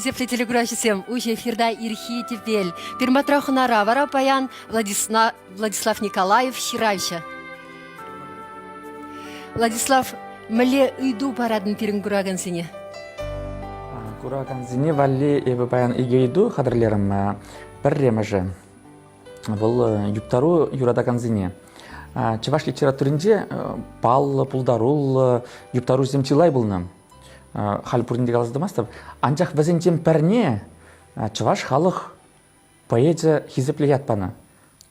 Зепли телеграфисем, уже эфирда Ирхи Тепель. Перматрахунара, вара паян Владислав Николаев, Щирайша. Владислав, мле иду парадын перенгураган сене. Кураган зине валли эбі баян игейду қадырлерім бірремежі. Бұл юптару юрадаган зине. Чеваш литературінде пал, пулдарул, юптару земчилай бұлны. Хал пуринде қалыздымастып. Анчақ візінден пәрне чеваш халық поэзия хизеплеят паны.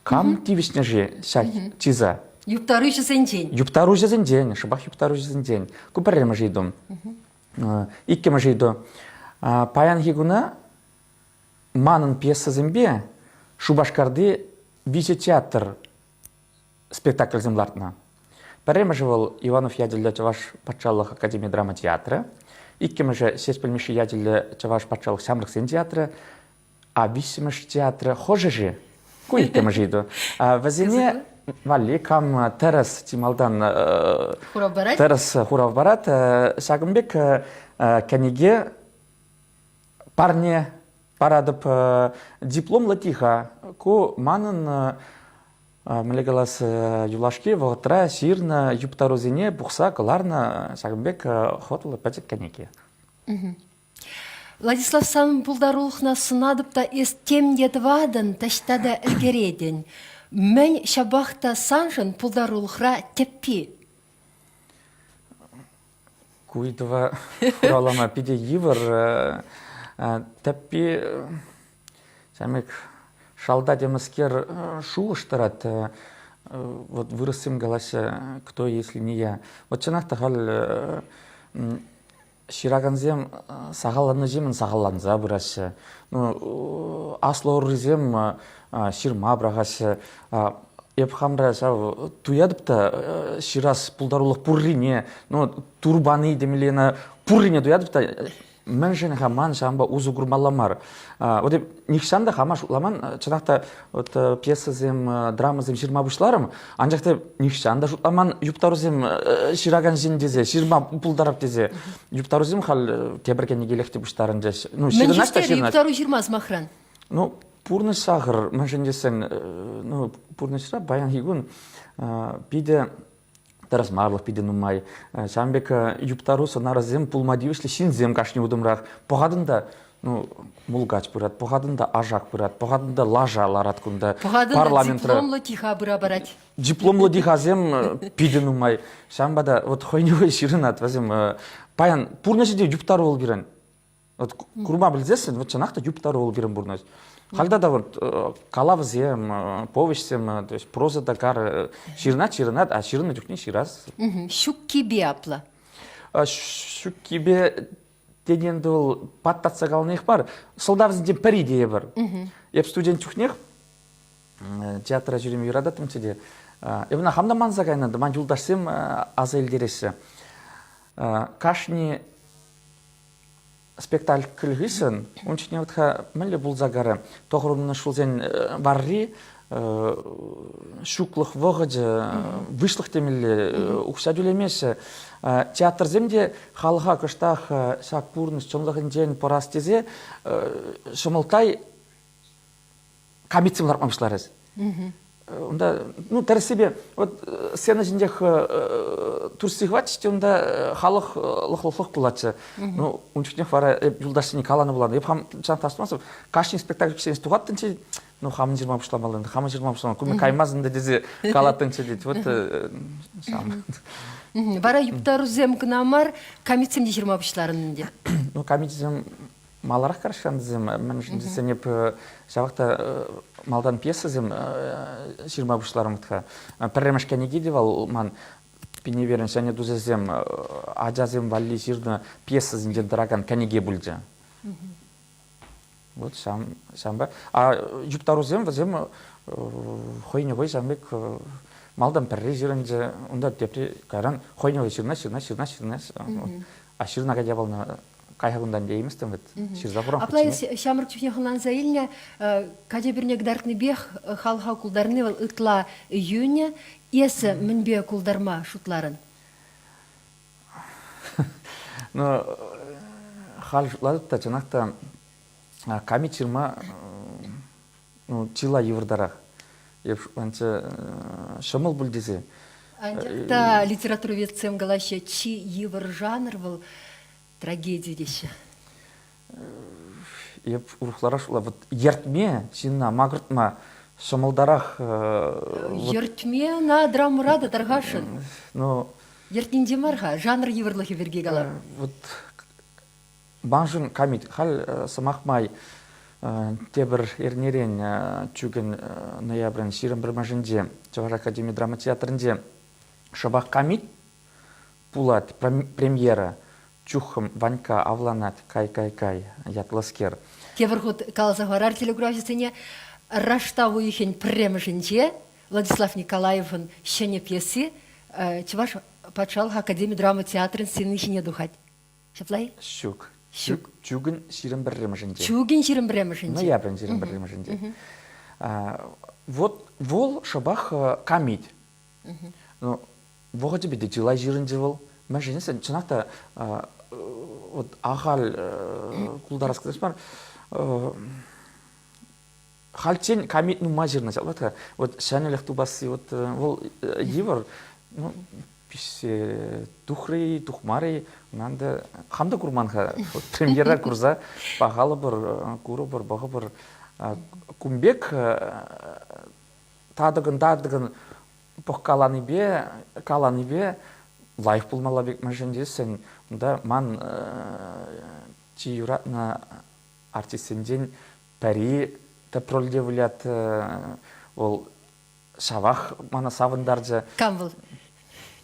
Кам тивишне же шах чиза. Юптару жезенден. Юптару жезенден, шыбақ юптару жезенден. Күпірремі жейдім. Иккемі жейді. Паян хигуна манын пьеса зембе Шубашкарды вице театр спектакль землартна. Пәрремі жывыл Иванов яділі Чаваш патшалық академия драма театры. Иккемі же Сеспельмеші яділі Чаваш патшалық самрық сен театры. А висіміш театры хожы же. Ку иккемі жейді. Вазине вали кам терес тималдан терес хурав барат. Сагымбек кәнеге парне парадып диплом латиха. Ку манын Мелегалас юлашки вогтра сирна юптарузине бухса каларна Сагымбек хотылы пәтек кәнеге. Владислав сан пулдарулхна сынадып та естем едвадан таштада ілгереден. Мен шабахта санжын пулдарулхра теппи. Куйдова фуралама пиде йывыр теппи самек шалда демаскер шуыштырат. Вот выросым галася, кто, если не я. Вот чанахта хал шираганзем сағаланы жемін сағаланза бұрасы. Аслорызем ширма брағасы. Епхамра туядыпта ширас пулдарулық пуррине, турбаны демелена пуррине туядыпта. Мен жен хаман шамба узу гурмаламар. Вот нихшанда хама шутламан чанахта пьесазем, драмазем ширма бушларым. Анжақта нихшанда шутламан юптарузем шираган жин дезе, ширма пулдарап дезе. Юптарузем хал тебірген негелехте буштарын жеш. Мен жестері юптару жирмаз махран. Пурны сағыр, мен жен десен, пурны шыра баян хигун биде Тарас марлық пиде нумай. Шамбек юптару сонаразем пулмадивишлі шинзем кашни удымрақ. Поғадында мулгач бұрат, поғадында ажақ бұрат, поғадында лажа ларат күнді. Поғадында дипломлы тиха бұра барат. Дипломлы дихазем пиде нумай. Шамбада хойневой ширынат вазем. Паян пурнашыде юптару ол бірін. Курма білзесін, чанақта юптару ол бірін бұрнаш. Халда да вот калавзем, повестем, то есть проза дакар ширнат, а ширна дюкни шираз. Шуккибе апла. Шуккибе дегенді ол паттатса қалынех бар. Солдавзінде бір идея бар. Еп студент жүхнех театра жүрем юрадатым теде. Ебіна хамда манза кайнады, ман юлдашсем аза елдересі. Кашни спектакль кілгісін, ончыне өтқа мүлі бұл загары. Тоғырымны шулзен барри, шуклық вғыды, вышлық темілі, ұқса дүлемесі. Театр земде халыға күштақ сақ бұрныз чонлығын ден порас тезе, шымылтай комитсим ларпамышларыз. Онда, тәрсебе, сцена жіндех турсихватште, онда халық лық-лық бұлатшы. Ончықнех вара юлдашыны каланы бұлады. Еп хам жан тастымасып, кашын спектакль кішені стуғаттын че, хамын 20 бұшламалынды, хамын 20 бұшламалынды, көмі каймазынды дезе калаттын че дейді. Вот сам. Бара юптару зем кынамар, комитсемде 20 бұшларынды. Комитсем маларақ қаршқандызым, мен жындесен еп жавақта малдан пьесазым 20 бұшларым ұтқа. Пәрремеш кәнеге девал, ман пене верен, және дузазем ажазем валли жирны пьесазым ден кәнеге бүлді. Вот шамба. А юптарузем вазем хойневой жамбек малдан пәрре жирінде, онда депте кайран хойневой ширна. А ширнаға девалны кайхагундан деймістім, ширза бұран құтшыны. Аплай шамырк чүхне қылан заилне, каде бірне гдаркны бех халха кулдарны вал ытла июня, есі мінбе кулдарма шутларын? Хал шутлады та, жанақта Ками чирма ну чила еврдарах. Еп анча шамал бульдезе. Анжақта литературоведсем галаще чи евр жанр был трагедия деші. Еп урухлараш вот ертме чина магртма шамалдарах Ертме на драмурада таргашын. ну Ертнинде марха, жанр еврлахи верге гала. вот банжын камит хал самахмай тебір ернерен чүген ноябрын ширын бір мәжінде Чаваш Академия драма театрінде шабақ камит пулат премьера чухым Ванька авланат кай ятласкер. Тевр ход калзахварар телеграфисыне раштаву ихен премжинче Владислав Николаевын щене пьесы Чаваш пачал Академия драма театрын сыны ихене духать. Шаплай? Щук. Щук. Чүген ширын бір мәжінде. Чугин ширым премжинче. Ноябрын ширын бір мәжінде. Вот вол шабақ камит. Ну, вғыды беді жылай жирінде бол. Мәжінесі, чынақта вот ағал құлдар асқадаш бар. Хальчен камит ну мажирна жалбатқа. Вот шәнелік тубасы, вот вол евр, ну, пише тухры, тухмары, нанда қамда курманға премьера курза бағалы бір, куры бір, бағы бір. Кумбек тадығын пық каланы бе лайф болмала бек мәжіндесін. Да ман чи юратна артистенден пәри тәпролде вылят ол шавах мана савындаржы. Кам был?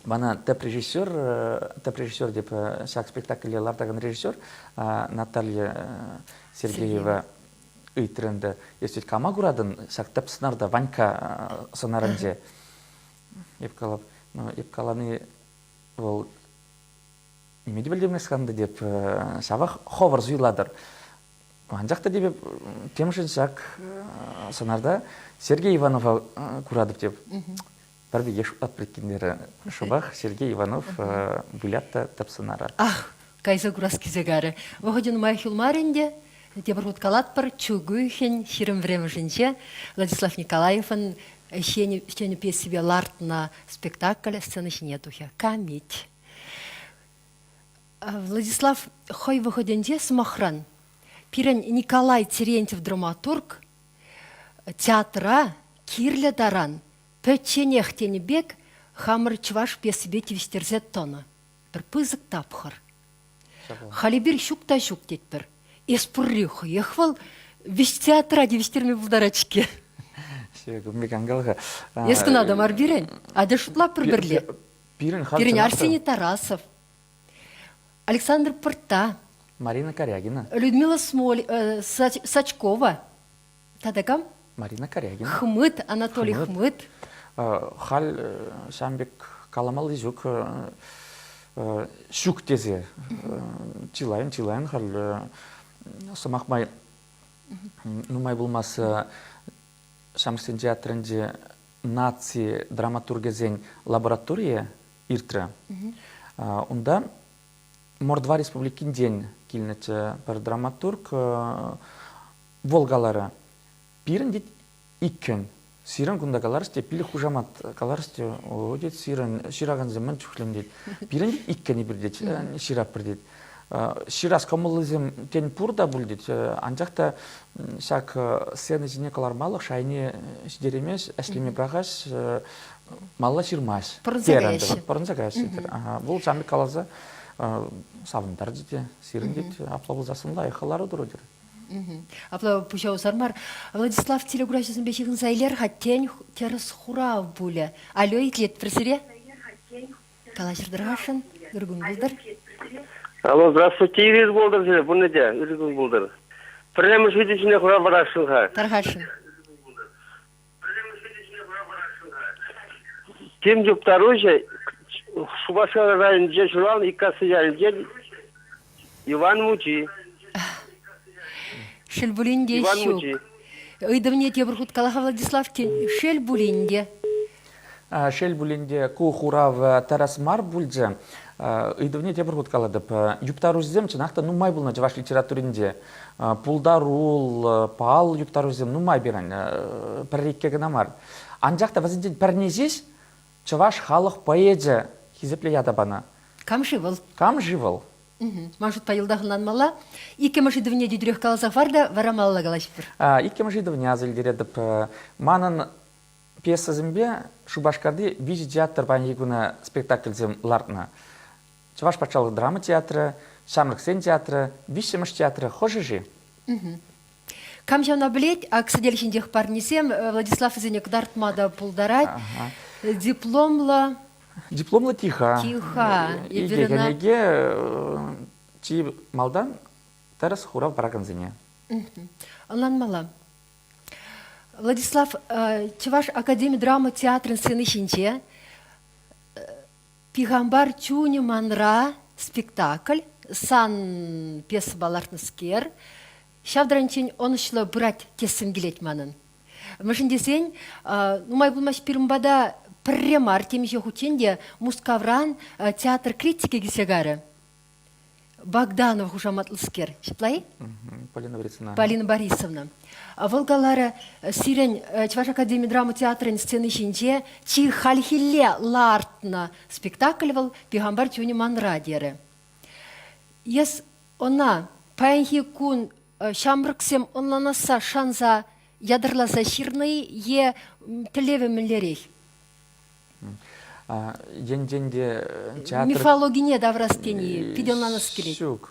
Мана тәп режиссер деп шак спектакльлардаган режиссер Наталья Сергеева ыйтренді. Естет кама курадын шак тәп сынарда Ванька сынарынже. Епкаланы ол немеді білдемес қанды деп шавақ ховар зүйладыр. Анжақта деп темшін шак сынарда Сергей Иванова курадып деп. Бірбі еш атпреткендері шубақ Сергей Иванов бұлятта тәпсынара. Ах, кайза курас кизегары. Ваходин майхулмаринде, тебір хуткалат пар чугүйхен ширым времжінче Владислав Николаевын щене пес себе лартна спектакль сцены нетухе. Камить. Владислав хой выходенде смахран. Пирен Николай Терентьев драматург театра кирле даран. Пөтченех тенебек хамыр чваш песібе тевестерзет тона. Бір пызык тапхыр. Халибир щук-та щук детпір. Эспуррюх ехвал весь театра девестерме булдарачке. Гүмбек аңғалға. Ескін адам арбирен. Ады шутлап бір-бірле. Пирен Арсений Тарасов. Александр Пырта. Марина Корягина. Людмила Сачкова. Тадагам? Марина Корягина. Хмыт, Анатолий Хмыт. Хал Шамбек Каламал изюк щук тезе. Чилайын хал самақмай нумай болмас Шамстен театрынде наци драматургезен лаборатория иртра. Онда Мордва республикин ден килнете бір драматург волгалары. Пирен дит иккен. Сирен күнда каларысте, пилі хужамат каларысте, о дет сирен шираған земен чухлем дет. Пирен дит иккені бір дет, ширап бір дет. Ширас комылызым кен пурда бұл дет. Анжақта шак сцены жіне калар малық, шайне шидеремес, әшлеме брағаш, мала ширмаш. Пұрынзагаш. Бұл жамбек калаза савындар дете, сирен дет, аплабылзасын лайықалары дұры дер. Апла пушау сармар. Владислав телеграфиясын бешігін зайлер хаттен теріс хурав бұлі. Алло, итлет пресере? Калашырдырғашын, үргін бұлдыр. Алло, здравствуйте, Ирис болдыр жіне, бұл неде, үргін бұлдыр. Пірнеміш видешіне құра барашынға. Тарғашын. Тем жүптару же, Шубашка район же журал, икасы ярын Иван Мучи. Шельбулинде щук. Ыйдывне тебір хуткалаха Владислав тен. Шельбулинде. шел бүленде ку хурав тарас мар бүлже. Идовне те бұрғыт қаладып. Юптарузем чынақта нумай бұл ваш литературінде. Пулдарул, пал юптарузем нумай беран. Піррекке гына мар. Анжақта вазиден пірнезеш чаваш халық поэзия хизепле ядабана. Кам живыл. Кам живыл? Может, пайылдағынан мала. Ике мажидовне дүйдірек қалазақ бар да, вара малала қалашпыр. Ике мажидовне азылдередіп. Манын пьесазымбе Шубашкарды вижи театр ванегуна спектакльзем лартна. Чаваш пачалық драма театры, Шамрық сен театры, Вишемыш театры хожижи. Кам жауна білет, а ксаделшіндех парнесем Владислав Изенек дартмада пулдарать, дипломла... Дипломла тиха. Тиха. Идегенеге чи малдан тарас хурав бараганзине. Онлан мала. Владислав, чаваш Академия драмы театрын сыны шинче, Пигамбар чуни манра спектакль, сан пьеса балартныскер, шавдранчен онышлы брать кесім келет манын. Машин десен, нумай булмаш пирмбада премар темеше хученде мускавран театр критики гисегары. Богданов хужаматлыскер. Шиплай? Полина Борисовна. Волгалара сирен Чуваш Академия драмы театрын сцены шинче чи хальхилле лартна спектакль вал Пигамбар чуни манра дере. Ес она паянхи кун шамрыксем онланаса шанза ядырласа ширный е телеве миллерей. Енденде театр... Мифологине даврастени пиделнанас келет. Шук.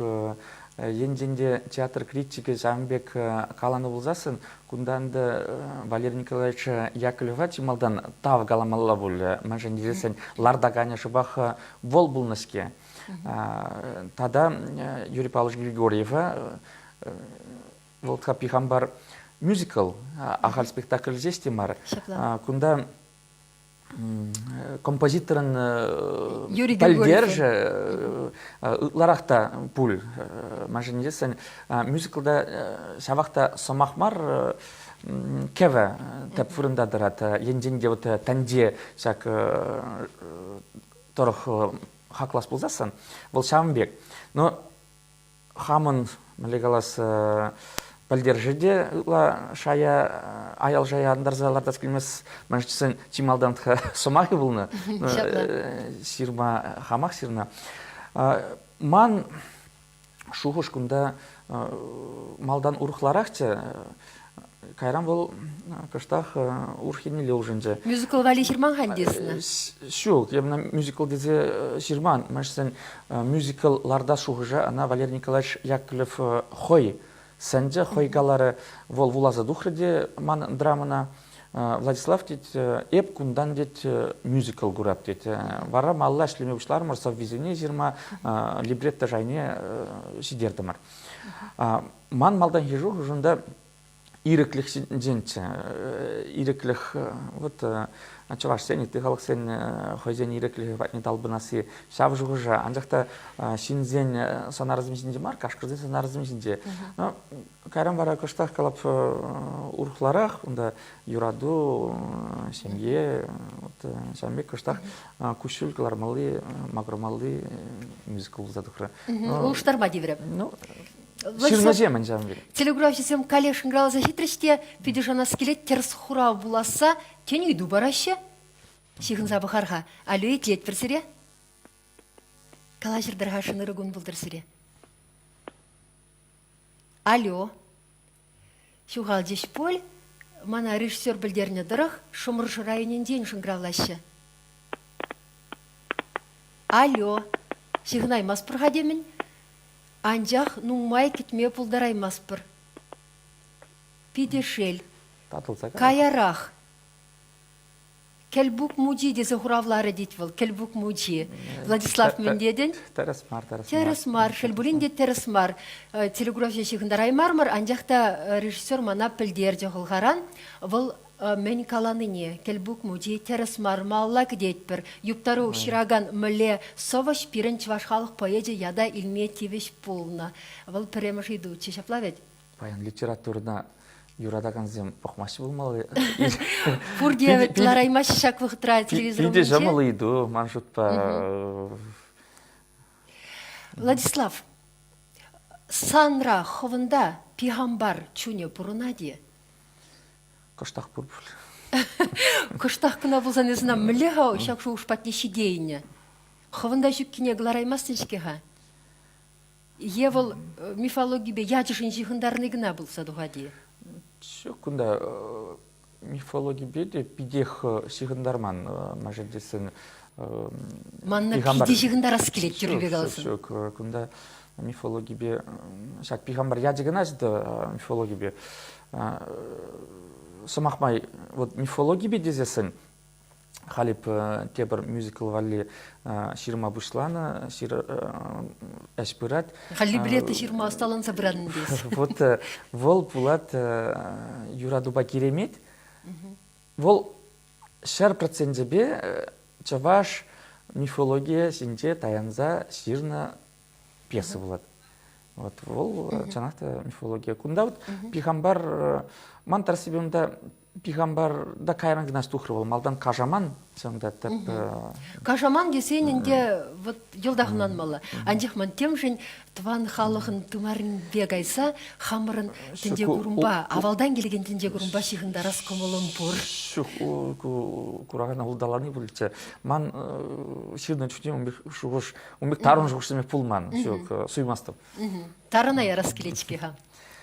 Енденде театр критики Жамбек каланы болзасын, кунданды Валерий Николаевич Яковлева чималдан тав галамалла бұл. Мәжен дезесен лардаганя шыбах вол бұлныске. Тада Юрий Павлович Григорьева волтқа Пигамбар мюзикл, ахал спектакль здесь темар. Кунда композиторын пәлдерж ларақта пул мәжінесін мюзиклда шавақта сомақмар кеве тәп фұрында дырат енденде тәнде шак торық хақлас болзасын бұл шамбек но хамын мәлегалас пәлдержеде шая аял жая андарзаларда скілмес мәждісін чималдан сомақы бұлны сирма хамақ сирна ман шуғыш күнда малдан ұрықларақчы кайрам бұл кыштақ урхинелі ұжынжы. Мюзикл вали ширман хандесіні? Шук, ебна мюзикл дезе ширман. Мәшсен мюзиклларда шуғыжа ана Валерий Николаевич Яковлев хой. Сәнже хойгалары вол вулаза духрыде ман драмына. Владислав дед эп кундан дед мюзикл гурап дед. Вара малла шлеме ушлар морсав визине жирма либретта жайне сидердімар. Ман малдан хижу ұжында иреклих сиденче, иреклих вот чуваш сен, ты халк сен хозяин иреклих ватни талбынасы шав жугужа, анжақта шинзен санарызмесінде мар, кашкырзен санарызмесінде. Но кайрам бара кыштақ калап урхларах, онда юраду, семье, шамбек кыштақ кушул калармалы, магрумалы мюзикл задухра. Улыштарма девреп. Ширноземін жамбек. Телеграфисем калеш играла за хитрости, пидежана скелет терс хура буласа, тень иду бараще. Шихын забахарха, алё и тлет персере. Калажир дархашын ырыгун был терсере. Алё. Шухал деш поль, мана режиссер білдеріне дырых, шумыршы районен день шынгравлаще. Алё. Шихын аймас пырхадемін. Анжақ нумай кетме пулдарай маспыр. Пидешел. Каярах. Келбук муджи десе хуравлары дейтвіл. Келбук муджи. Владислав мендеден. Тересмар. Тересмар. Шелбулин де тересмар. Телеграфия шихындар аймармар. Анжақта режиссер мана пілдер жоғылғаран. Выл мен каланыне. Келбук муджи тересмар. Маллак дейтпір. Юптару шираган мүле соваш пирен чвашхалық поэдже яда илме тивеш пулна. Выл піремеш иду. Чешаплавет? Паян литературна юрадаган похмашы болмалы. Пурге тлараймаш шак вахтра телевизор. Пиде жамалы иду, маншутпа. Владислав, санра ховында пигамбар чуне бурунади. Коштах пурбул. Кыштах кына булса не знам, млега шак шу ушпатне шидейне. Ховында жүккине глараймастыншкега. Евол мифологии бе ядышын жихындарны гына булса дугади. Кунда мифология беде пидех сигындарман мажедесен Манна пиде жихындарас келет жүрбе калсын. Кунда мифология бе шак пигамбар ядыгынаш да мифология бе самахмай вот мифология бе дезесен халип тебір мюзикл валли ширма бушлана шир эшпират Халли билеты жирма асталанса біранын дес. вот вол пулат юрадуба керемет вол шар процентебе чаваш мифология синте таянза ширна пьеса булат. Вот вол чанахта мифология кунда вот пигамбар мантар себе унда пигамбар да кайран гнас тухрывал малдан кажаман сонда так Кажаман десенінде вот жылдағынан мала. Анжақман тем жын тван халығын тумарын бегайса, хамырын тінде күрімба, авалдан келген тінде күрімба шиғындарас көмілім бұр. Шух кураган ауылдаланы бүлітсе. Ман ширден чүтен умбек тарын жұғышсымек пулман, суймастым. Тарына ярас келечкеға.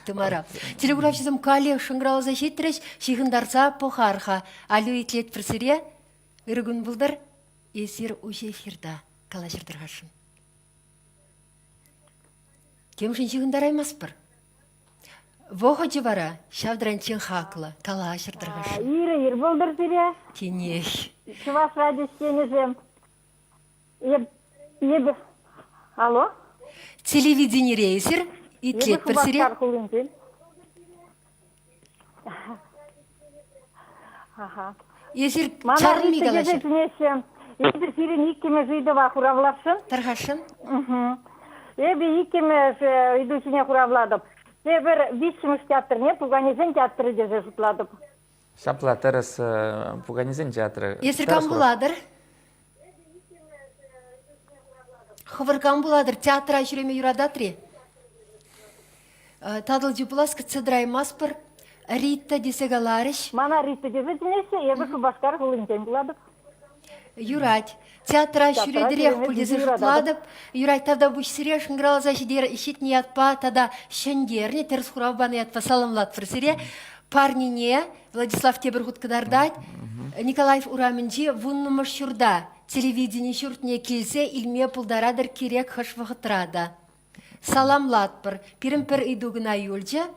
Тымара. Телеграфизм кали шыңғыралы защитреш, шиғындарса похарха. Алю итлет пресере, үргін бұлдар, есір уше эфирда кала жырдырғашын. Кемшін шиғындар аймас бір? Вога жывара, шавдыранчын хақлы, кала жырдырғашын. Ир бұлдар сире. Тенех. Чуваш радиостенежем. Ебі. Алло? Телевидение рейсер, итлет пресере. Есір чарми калашын. Ебі сирен иккеме жидыва хуравлашын. Тарғашын. Ебі иккеме идусіне хуравладып. Ебір бишіміш театрне, Пуганезен театры деже жұтладып. Шапла терес Пуганезен театры. Есір кам буладыр? Хывыр кам буладыр? Театра жүреме юрадатри? Тадыл жупылас кыцыдрай маспыр, Рита десегаларыш. Мана Рита деже дінесе, ебі шубашкар ғылынтен буладып. Юрать. Театра жүредірек пулезі жұтладып, Юрать тада бұш сире шыңғыралы зашидер ишет не ятпа, тада шендерне терс хуравбаны ятпа саламлат фірсіре. Парнине, Владислав Тебірғут кадардать, Николаев Ураминджи вуннымы шурда, телевидение шуртне келсе, илме пулдарадыр керек хаш вағытрада. Саламлат бір, пірімпір идугына юльджа,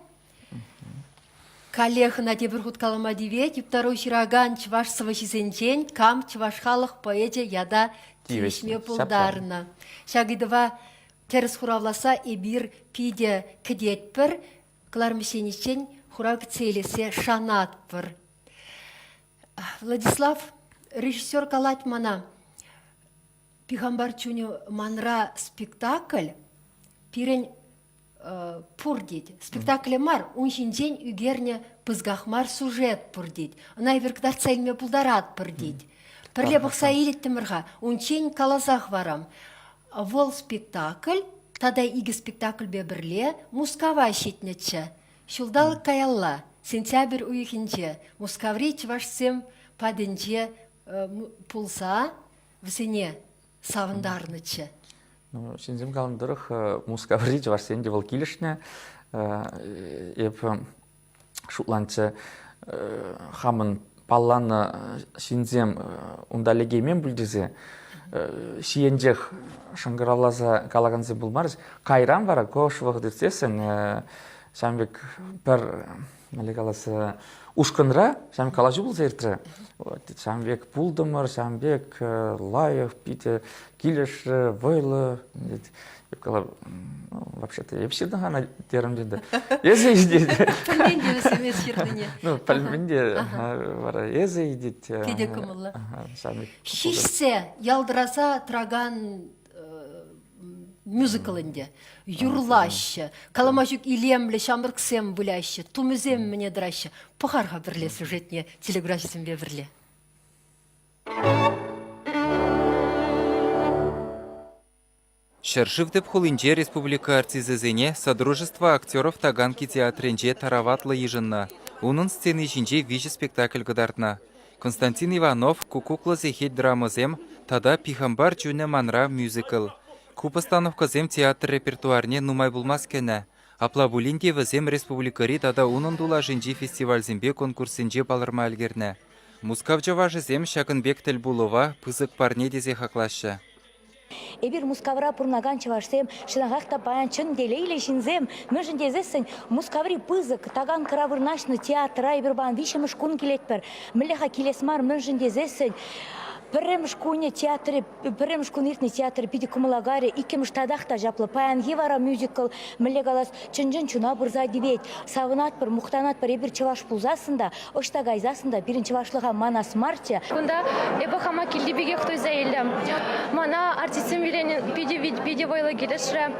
Коллега Тебірғут калама девет, юптару шираган чваш савашизенчен, кам чваш халық поэдя яда тивешме пулдарына. Шагидова терс хуравласа эбир пиде кедетпір, клармишеничен хураг целесе шанатпір. Владислав, режиссер калать мана, пигамбар чуню манра спектакль, пирен пурдить. Спектакль мар, уншин день үгерне пызгахмар сюжет пурдить. Она веркдар цельме пулдарат пурдить. Перле бақса илеттімірға, унчен калазах варам. Вол спектакль, тада игі спектакль бебірле, мускава шетнече. Шулдал каялла, сентябрь уйхинче, мускаври чвашсем паденче пулса, всене савындарныче. Ну, сензем каландырых мускаврич ваш сенде вол килишне, еп шутланче хамын палланы сензем ундалегеймен бүлдезе, шиенжех шыңғыралаза калаганзе булмарыз, кайран бара кош вағдыртесен, шамбек бір малегаласы ушкынра, шамбек калажу бұл зертірі. Шамбек пулдымыр, шамбек лайық, пите килеш, войлы. Вообще-то, епсирдің ғана терім деді. Езі едет. Пәлменде өсемес жердіне. Ну, пәлменде бара, езі едет. Кеде күмілі. Шишсе, ялдыраса траган мюзиклінде. Юрлашы, каламажук илемлі, шамырксем бүләші, тумызем мне дырашы. Пұхарға бірле сюжетне телеграфисен бе бірле. Шаршив хулинче республика артизезене Содружество актеров Таганки театренче тараватлы ежынна. Унын сцены жинче вижі спектакль гыдартна. Константин Иванов кукукла зехет драмазем, тада пихамбар чуне манра мюзикл. Купостановказем театр репертуарне нумай булмас кене. Аплабулинде вазем республикари тада унын дула жинче фестивальзембе конкурсенче балырма алгерне. Мускавча важызем шакынбек тіл булова пызык парне дезе хаклашы. Эбир мускавра пурнаган чавашсем, шинагахта паян чын делейле шинзем, мөжін дезесін, мускаври пызык, таган кыравырнашны театра эбирбан вишемыш кун келетпер, мілеха келесмар мөжін дезесін, Пірремш куне театры, пірремш куниртный театр пиди кумалагаре, икемш тадахта жаплы, паян гевара мюзикл, мілегалас чынжын чуна бұрза дебет, савынат пір, мұқтанат пір ебір чеваш пулзасында, ошта гайзасында, бірін чевашлыға манас марте. Кунда эбо хама килди биге хтой заелдем. Мана артистим виленин пиди войлы келешре.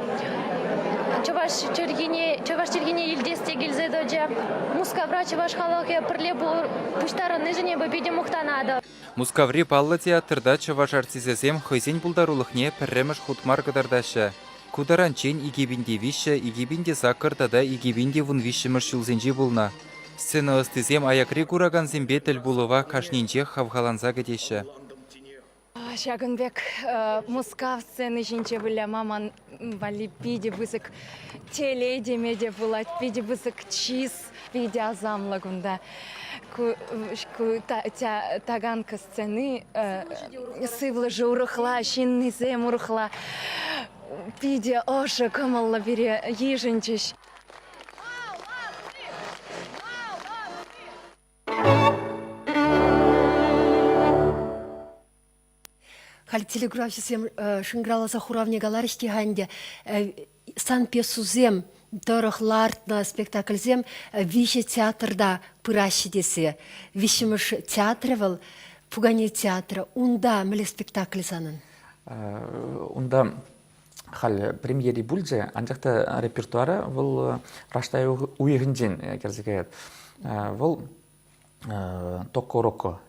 Чаваш чергине илдесте гилзе доджа. Мускавра чаваш халахе пірле бұл пуштарын нежіне бөбеде мұқтанады. Мускаври паллы театрда чаваш артизесем хойзен булдарулыхне пірреміш хутмар кыдардашы. Кударанчен игибинде виші, игибинде сакыртада игибинде вун вишіміш юлзенжи булна. Сцена ыстызем аякри кураган зембе тіл булова кашнинче хавхаланза гедеші. Шагынбек мускав сцены жинче біля маман вали пиде бысык теледе меде булать, пиде бысык чиз, пиде азамлагунда. Таганка сцены сывлы же урыхла, шинный зем урыхла, пиде оша камалла бере ежинчеш. Халь телеграфисем шынграла захуравне галарышти ганде сан песузем дорох лартна спектакльзем вище театрда пыращи десе вишемыш театрывал пугане театра унда мле спектакль санын. Унда халь премьери бульзе анжакта репертуара вол раштай уйгынжен керзекает. Вол токороко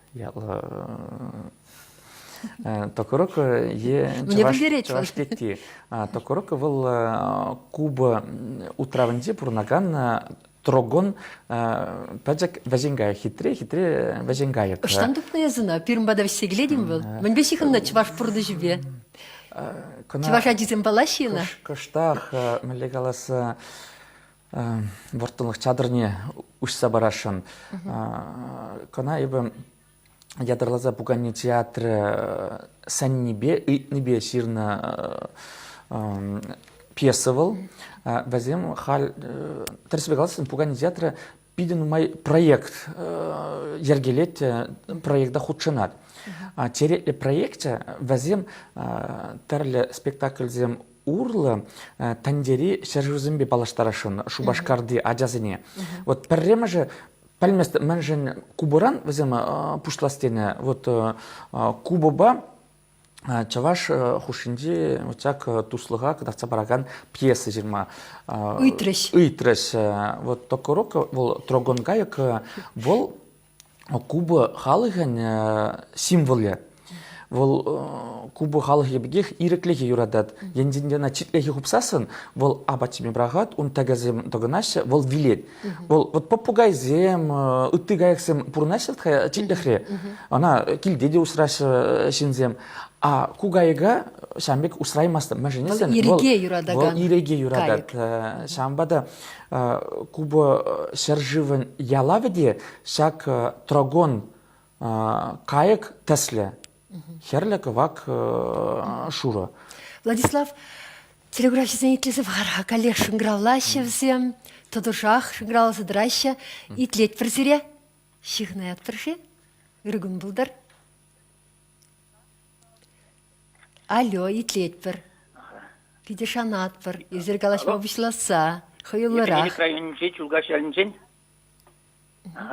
Токороко е чаваш кетти. Токороко вол куба утравынде пурнаган трогон паджак вазенгая хитре вазенгая. Штан тупная зына, пирм бада все глядим был. Мен бесиханна чаваш пурды жибе. Чаваш адизем балашина. Кыштах мелегалас бортылық чадырне ушса барашын. Кона ебі ядырлаза бугани театр саннибе, итнибе ширна пьесовал. Вазем халь терсбегалсын бугани театра пиден май проект ергелет проектда худшинат. Теретле проекте вазем терле спектакльзем урлы тандери шержузымбе балаштарашын шубашкарды аджазыне. Вот пірреме же пальмест менжен кубуран вазем пушластене вот кубоба чаваш хушинди учак туслыга кадавца бараган пьесы жирма ыйтреш вот токорока вол трогонгайык вол куба халыган символе. Вол кубы халық ебегех иреклеге юрадат. Ендендена читлеге хупсасын, вол абатиме брагат, он тагазем тогынаше, вол вилет. Вол вот попугайзем, ыттыгайксем пурнашет читлехре. Она килдеде усраш шинзем. А кугайга шамбек усраймасты. Вол иреге юрадаган. Вол иреге юрадат. Шамбада кубы шерживен ялаведе, шак трогон кайык тесле. Херлек вак шура. Владислав, телеграфисен итлесе варха коллег шынграллаще всем, тодушах шынграласы драща, итлет персире, щихнай отперши, иргун булдар. Алло, итлет пер. Пидешанат пер, изергалаш мобишласа, хаюлларах. Элик районинче чулгаш алинчен.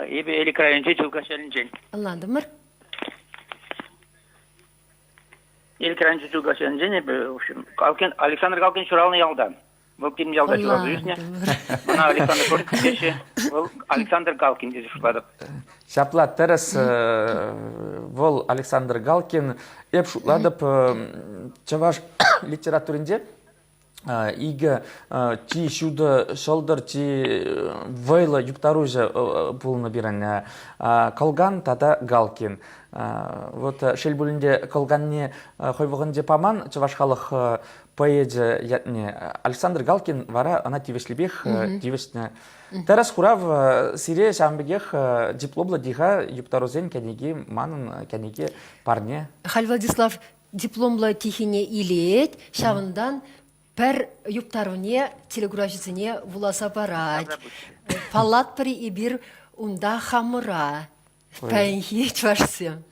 Элик районинче чулгаш алинчен. Алландымыр. Илкранчы чулгашан жене, в общем, Александр Галкин Шуралны ялдан. Был фильм ялда чулгазу юсне. Мана Александр Корчевич, был Александр Галкин деді шулады. Шапла терес вол Александр Галкин еп шутладып чаваш литературінде игі чи шуды шолдыр чи вайлы юптаружа пулны бирен Колган тада Галкин. Вот шелбулінде Колганне хойвығынде паман чаваш халық поэзия ятне Александр Галкин вара ана тивешлибех тивешне. Терес хурав сире шамбегех дипломла диха юптарузен кәнеге манын кәнеге парне. Хал Владислав дипломла тихине илет, шавындан пәр юптарыне телеграфизіне вуласа барать. Палат пари и бир унда хамыра. Пәнхи чвашсем.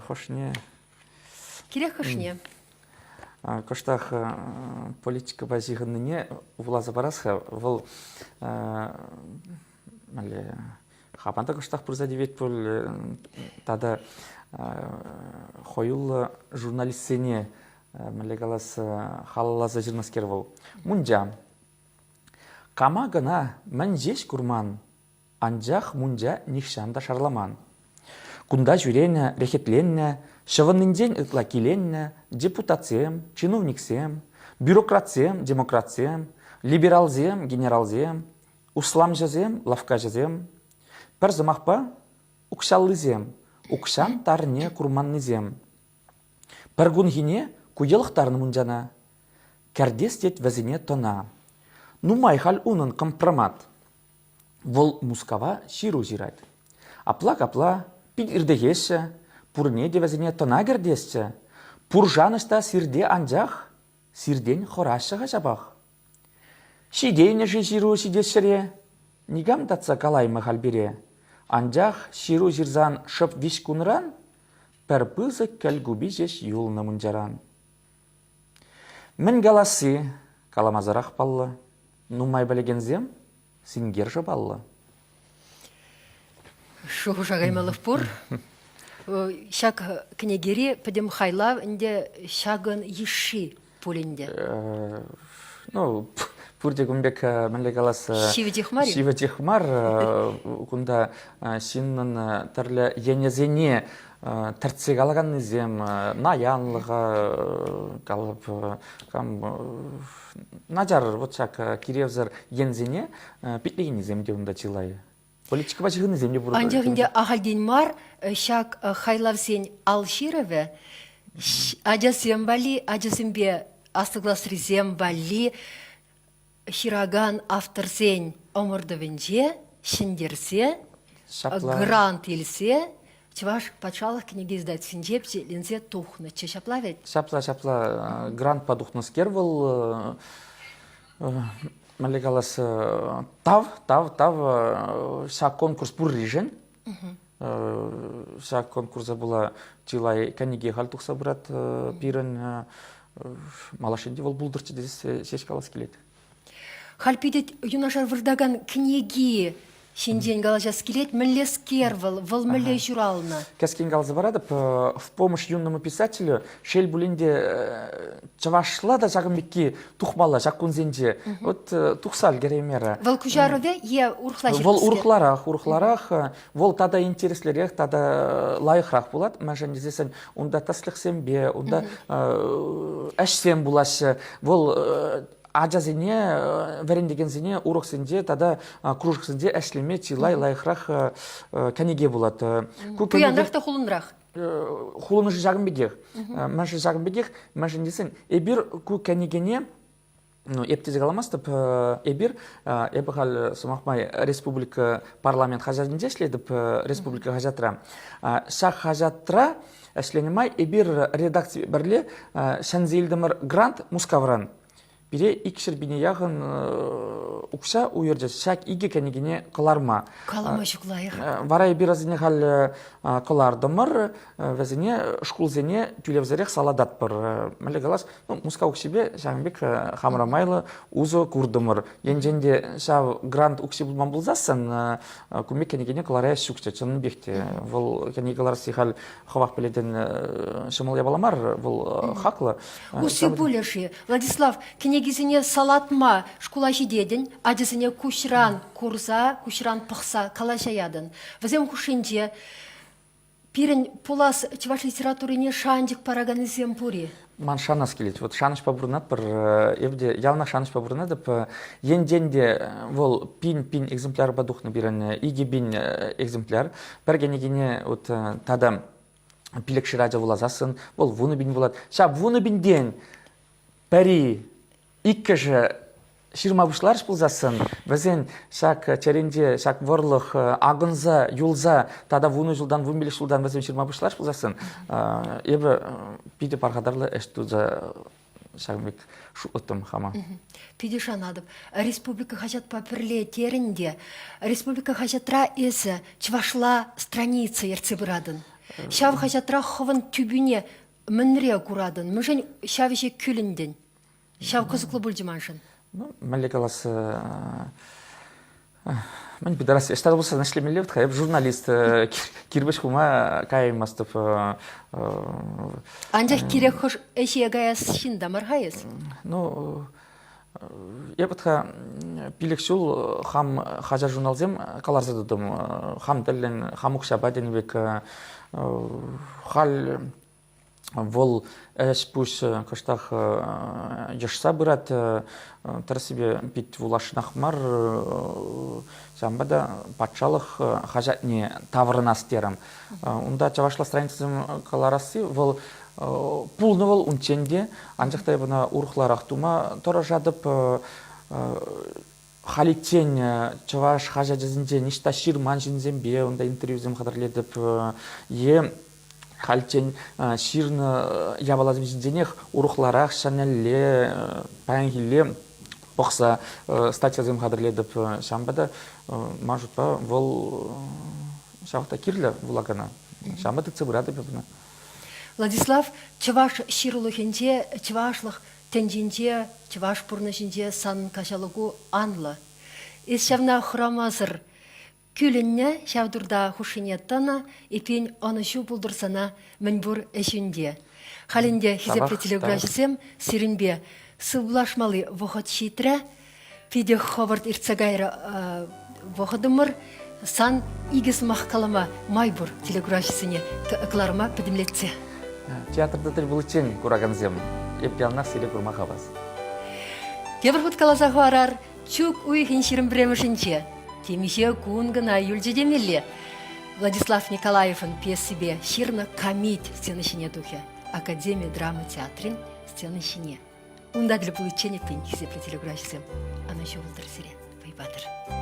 Хошне. Кирек хошне. Коштах политика базиғыныне вуласа барасха, вол хапанда коштах пұрзадевет бұл тада хойыл журналистсене Малегалас халалаза жирнаскер бол. Мунджа. Кама гына мән жеш курман, анжақ мунджа нихшанда шарламан. Кунда жүрені, рехетленні, шывынынден ытла келенні, депутатсем, чиновниксем, бюрократсем, демократсем, либералзем, генералзем, услам жазем, лавка жазем, пір зымақпа, укшаллызем, укшан тарне курманнызем. Пір гунгине куелықтарны мұнжана, кәрдестет вәзіне тона. Нумай хал унын компромат. Вол мускава ширу жирайд. Апла-капла, пид ирдегеші, пурне де вәзіне тона кәрдесті. Пуржанышта сирде анжақ, сирден хорашыға жабақ. Шидейне жиру шидешіре, нигам татса калаймы халбере. Анжақ ширу жирзан шып виш кунран, пір пызы кәлгуби жеш юлны мұнжаран. Мен галасы, каламазарақ баллы, нумай білегензем, сингер жабаллы. Шуху шагаймалов пур. Шак княгери падем хайлав, инде шагын еши пулинде. Ну, пурде гумбек менле галасы... Шиветихмар? Шиветихмар, кунда синнын тәрлі енезене тәртсек алған незем, наянлыға қалып, наджар, вот шак киревзар ензене питлеген неземде унда чилай. Политика бачығы неземде бұрды. Андегінде ағалден мар, шак хайлавсен алширове, ажасем бали, ажасембе астыгласризем бали, хираган авторсен омырдывенже, шиндерсе, грант елсе, чеваш пачалых книги издать синжепсе, лензе тухны. Че шапла ведь? Шапла, грант падухны скервал, малегалас тав, шак конкурс пуррижен. Шак конкурса была чилай книги халтухса брат пирен, малашенде вол булдырчы дезес сешкалас келет. Хальпидет юнашар вырдаган книги шинден галажас келет, міллес кервал, вол мілле журална. Кәскен галзы барадып, в помощь юнному писателю, шел булинде чавашла да жағымбекке тухмала, жақкунзенде, вот тухсал геремера. Вол кужарове е урхла жеркіске? Вол урхларах, вол тада интереслерек, тада лайықрақ болады. Мәжен дезесен, онда таслықсен бе, онда әшсен булашы, вол ажазине, верендегензине, уроксенде, тада кружксенде әшлеме тилай лайықрақ кәнеге болады. Куянрақ та хулынрақ? Хулыны жағын бедех. Мәжі жағын бедех, мәжін десен, эбір ку кәнегене, ептезе қаламастып, эбір, эбіғал сумақмай республика парламент хажатынде әшледіп, республика хажатыра. Шақ хажатыра әшленемай, эбір редакция бірле, шәнзелдімір грант мускавран. Бире икшір бине яғын укша уйырды шак иге кенегіне қыларма. Калама жүклайық. Варай биразыне хал қылардымыр, вәзіне шкулзене тюлевзерек саладат бір. Мәлі қалас, мұска укшебе шағынбек хамрамайлы узо курдымыр. Енженде шав грант укше бұлман бұлзасын, көмек кенегіне қыларая шүкші, чынын бекте. Бұл кенегелар сихал хавақ біледен шымыл ябаламар, бұл хақлы. Усы бұлеші, Владислав, кенегізіне салатма шкула жидедін, адезіне кушран курза, кушран пықса калашаядын. Візем кушинде, пирен пулас чеваш литературине шандик параганызем пури. Ман шанас келет. Вот шаныш побурнат бір евде явна шаныш побурнат деп енденде вол пин экземпляр бадухны бирен иги бин экземпляр. Бергенегине вот тада пилекши радио вулазасын, вол вуны бин вулат. Шап вуны бинден пари иккеже ширма бушлар шпулзасын. Везен шак черенде шак ворлых агынза юлза тада вуны жылдан вун билеш жылдан везен ширма бушлар шпулзасын. Эбе пиде пархадарлы эштуза шагмек шуттым хама. Пиде шанадып. Республика хачат паперле терінде. Республика хачатра эсі чвашла страница ерцебырадын. Шав хачатра ховын түбіне мінре курадын. Мүжен шавеше күлінден. Шав қызықлы бұлдыманшын. Мәлі қаласы... Мен бедарас, эштар болса нашлемелі бұтқа, еп журналист кирбеш хума кайымастып... Анжақ керек хош әші ағаяс шында марғайыз? Ну, еп бұтқа пилік шул хам хажа журналзем қаларзы дұдым. Хам дәлін, хам ұқшаба денбек хал... Вол эш пуш кыштах жашса бират тарсибе бит вулашнахмар самбада патшалых хажатне таврынастерам. Унда чавашла страницам каларасы вол пулны вол унченде анжактай бuna урхларах тума тора жадып халиктен чаваш хажа жазынже ништа ширман жинзембе унда интервьюзем кадрледип е Хальчен ширны ябалазым жинженех урухларах шанелле, паянгилле бақса статьязым қадырледіп шамбада мажутпа вол шақта кирлі вулагана. Шамбады цыбырады бебіна. Владислав, чываш ширулыхенде, чывашлық тенжинде, чываш пурнышинде сан кашалыгу анлы. Ес шавна храмазыр. Күлінне шавдурда хушинеттана, епен анышу бұлдырсана мінбұр әшінде. Халінде хизепле телеграфисем сиринбе сывлашмалы вохот шитре, пиде ховард ирцагайра воходымыр, сан игіз маққалама майбұр телеграфисіне кларма педемлетсе. Театрда тіл бұлычен күраганзем, епянна сире күрмақабаз. Кебір құткалаза хуарар, чук уйхин ширин бремышінче. Темише кунгана юльджедемелле. Владислав Николаевын пьесебе ширна камить сценышине духе. Академия драмы театрин сценышине. Унда для получения пеньки за телеграфисем. Она еще волдар сире. Пайбатыр.